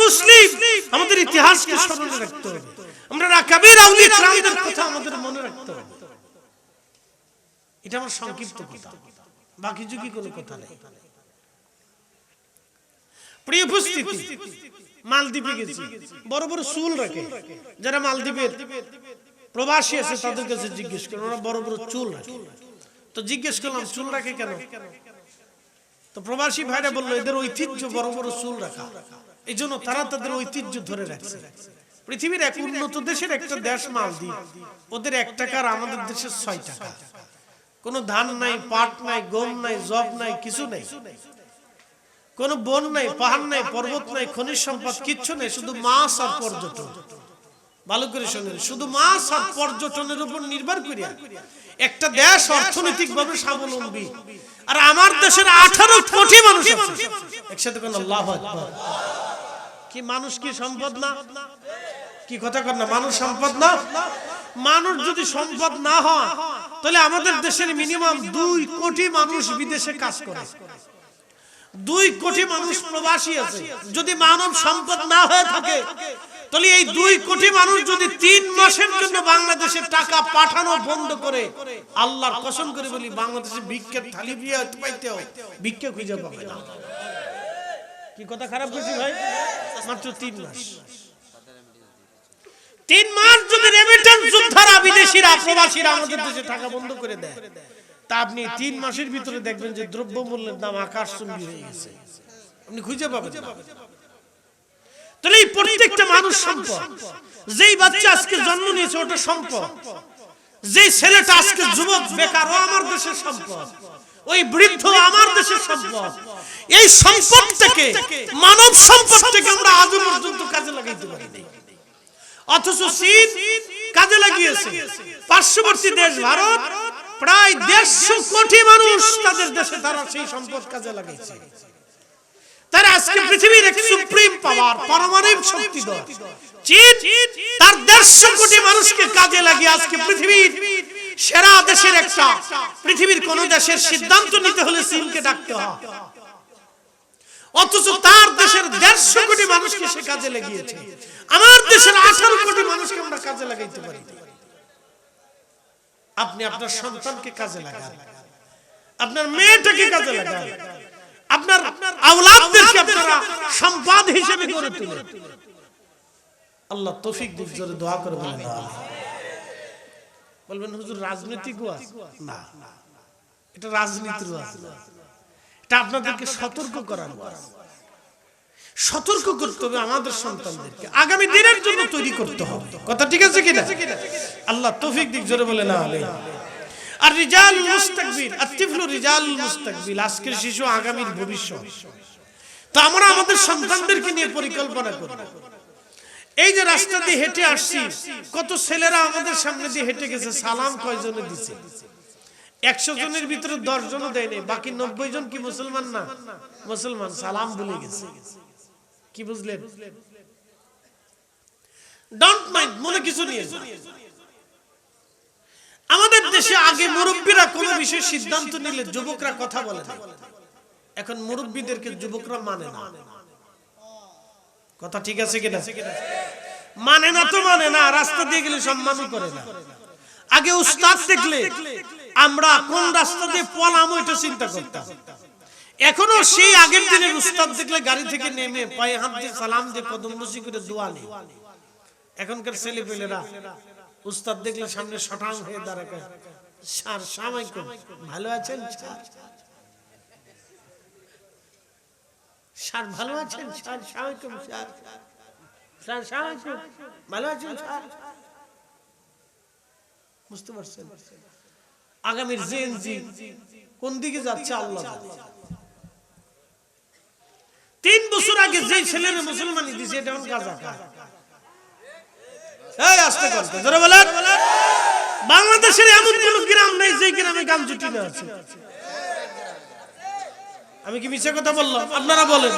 মুসলিম, আমাদের ইতিহাসকে স্মরণে রাখতে হবে, আমরা আকাবির আউলিয়া কিরামদের কথা আমাদের মনে রাখতে হবে। এটা আমার সংক্ষিপ্ত কথা, বাকি যুগি কোনো কথা নেই। প্রিয় উপস্থিতি, মালদ্বীপে গেছি, বড় বড় চুল রাখে যারা মালদ্বীপের প্রবাসী আছে তাদের কাছে জিজ্ঞেস করলাম, ওরা বড় বড় চুল রাখে। তো জিজ্ঞেস করলাম চুল রাখে কেন? তো প্রবাসী ভাইরা বললো এদের ঐতিহ্য বড় বড় চুল রাখা, এই জন্য তারা তাদের ঐতিহ্য ধরে রাখছে। পৃথিবীর এক উন্নত দেশের একটা দেশ মালদ্বীপ, ওদের 1 টাকা আর আমাদের দেশের 6 টাকা। কোনো ধান নাই, পাট নাই, গম নাই, জব নাই, কিছু নাই, কোনো বন নাই, পাহাড় নাই, পর্বত নাই, খনিজ সম্পদ কিচ্ছু নেই, শুধু মাছ আর পর্যটন। ভালো করে শুনুন, শুধু মাছ আর পর্যটনের উপর নির্ভর করে একটা দেশ অর্থনৈতিক ভাবে স্বাবলম্বী। আর আমার দেশের 18 কোটি মানুষ আছে, একসাথে কোন আল্লাহু আকবার। কি মানুষ কি সম্পদ না? কি কথা কর না, মানুষ সম্পদ না? মানুষ যদি সম্পদ না হয় তাহলে আমাদের দেশের মিনিমাম 2 কোটি মানুষ বিদেশে কাজ করে, 2 কোটি মানুষ প্রবাসী আছে। যদি মানব সম্পদ না হয়ে থাকে তাহলে এই 2 কোটি মানুষ যদি 3 মাসের জন্য বাংলাদেশে টাকা পাঠানো বন্ধ করে, আল্লাহর কসম করে বলি বাংলাদেশে ভিক্ষার থালি পাইতে হয়, ভিক্ষা খুঁজে পাবে না। কি কথা খারাপ করছি ভাই? মাত্র 3 মাস, 3 মাস যদি রেমিটেন্স যোদ্ধারা বিদেশিরা প্রবাসীরা আমাদের দেশে টাকা বন্ধ করে দেয়, তা আপনি 3 মাসের ভিতরে দেখবেন যে দ্রব্যমূল্যের দাম আকাশচুম্বী হয়ে গেছে, আপনি খুঁজে পাবেন না। তাহলে এই প্রত্যেকটা মানুষ সম্পদ। যেই বাচ্চা আজকে জন্ম নিয়েছে ওটা সম্পদ, যেই ছেলেটা আজকে যুবক বেকার ও আমার দেশের সম্পদ, ওই বৃদ্ধ আমার দেশের সম্পদ। এই সম্পদটাকে, মানব সম্পদটাকে আমরা আজ পর্যন্ত কাজে লাগাইতে পারিনি, অথচ চীন কাজে লাগিয়েছে। পার্শ্ববর্তী দেশ ভারত প্রায় 150 কোটি মানুষ তাদের দেশে তারা সেই সম্পদ কাজে লাগাইছে। তারা আজকে পৃথিবীর এক সুপ্রিম পাওয়ার, পারমাণবিক শক্তিধর চীন, তার 150 কোটি মানুষকে কাজে লাগিয়ে আজকে পৃথিবীর সেরা দেশের একটা, পৃথিবীর কোন দেশের সিদ্ধান্ত নিতে হলে চীনকে ডাকতে হয়, অথচ তার দেশের 150 কোটি মানুষকে সে কাজে লাগিয়েছে। আমার দেশের 18 কোটি মানুষকে আমরা কাজে লাগাইতে পারি। আপনি আপনার সন্তানকে কাজে লাগান, আপনার মেয়েটাকে কাজে লাগান, আপনার আওলাদদেরকে আপনারা সম্পদ হিসেবে গড়ে তুলেন। আল্লাহ তৌফিক দিক, জোরে দোয়া করে বলেন আমিন। বলবেন হুজুর রাজনৈতিক ওয়াজ না, এটা রাজনীতির ওয়াজ না, এটা আপনাদেরকে সতর্ক করার ওয়াজ। সতর্ক করতে হবে আমাদের সন্তানদেরকে, আগামী দিনের জন্য তৈরি করতে হবে। কথা ঠিক আছে কিনা? আল্লাহ তৌফিক দিক, জোরে বলেন আমিন। আর রিজালুল মুস্তাকবিল, আতিফলু রিজালুল মুস্তাকবিল, আজকের শিশু আগামীর ভবিষ্যৎ। তো আমরা আমাদের সন্তানদেরকে নিয়ে পরিকল্পনা করব। এই যে রাস্তা দিয়ে হেঁটে আসছি, কত ছেলেরা আমাদের সামনে দিয়ে হেঁটে গেছে, সালাম কয়জনে দিছে? 100 জনের ভিতরে 10 জনও দেয় নাই, বাকি 90 জন কি মুসলমান না? মুসলমান, সালাম ভুলে গেছে। কি বুঝলেন? ডোন্ট মাইন্ড, মনে কিছু নিয়ে। আমাদের দেশে আগে মুরব্বীরা কোনো বিষয়ে সিদ্ধান্ত নিলে যুবকরা কথা বলে না, এখন মুরব্বীদেরকে যুবকরা মানে না। কথা ঠিক আছে কিনা? মানে না তো মানে না, রাস্তা দিয়ে গেলে সম্মানই করে না। আগে উস্তাদ দেখলে আমরা কোন রাস্তা দিয়ে পলাম ওইটা চিন্তা করতাম, এখনো সেই আগের দিনের উস্তাদ দেখলে গাড়ি থেকে নেমে পায়ে হাত দিয়ে সালাম দিয়ে কদমবুসি করে দোয়া নেই। এখনকার ছেলেপেলেরা উস্তাদ দেখলে সামনে শটাং হয়ে দাঁড়ায়, স্যার আসসালামু আলাইকুম, ভালো আছেন স্যার? স্যার ভালো আছেন? স্যার আসসালামু আলাইকুম, স্যার স্যার আসসালামু আলাইকুম, ভালো আছেন স্যার? বুঝতে পারছেন আগামীর জেনজি কোন দিকে যাচ্ছে আল্লাহ জানে। 3 বছর আগে যে ছেলেরা মুসলমানি দিছে এটা এখন গাঁজা খায়। এই আস্তে করতে জোরে বলেন। বাংলাদেশের এমন কোন গ্রাম নাই যে গ্রামে গান জুটি না আছে। আমি কি মিছে কথা বললাম? আপনারা বলেন।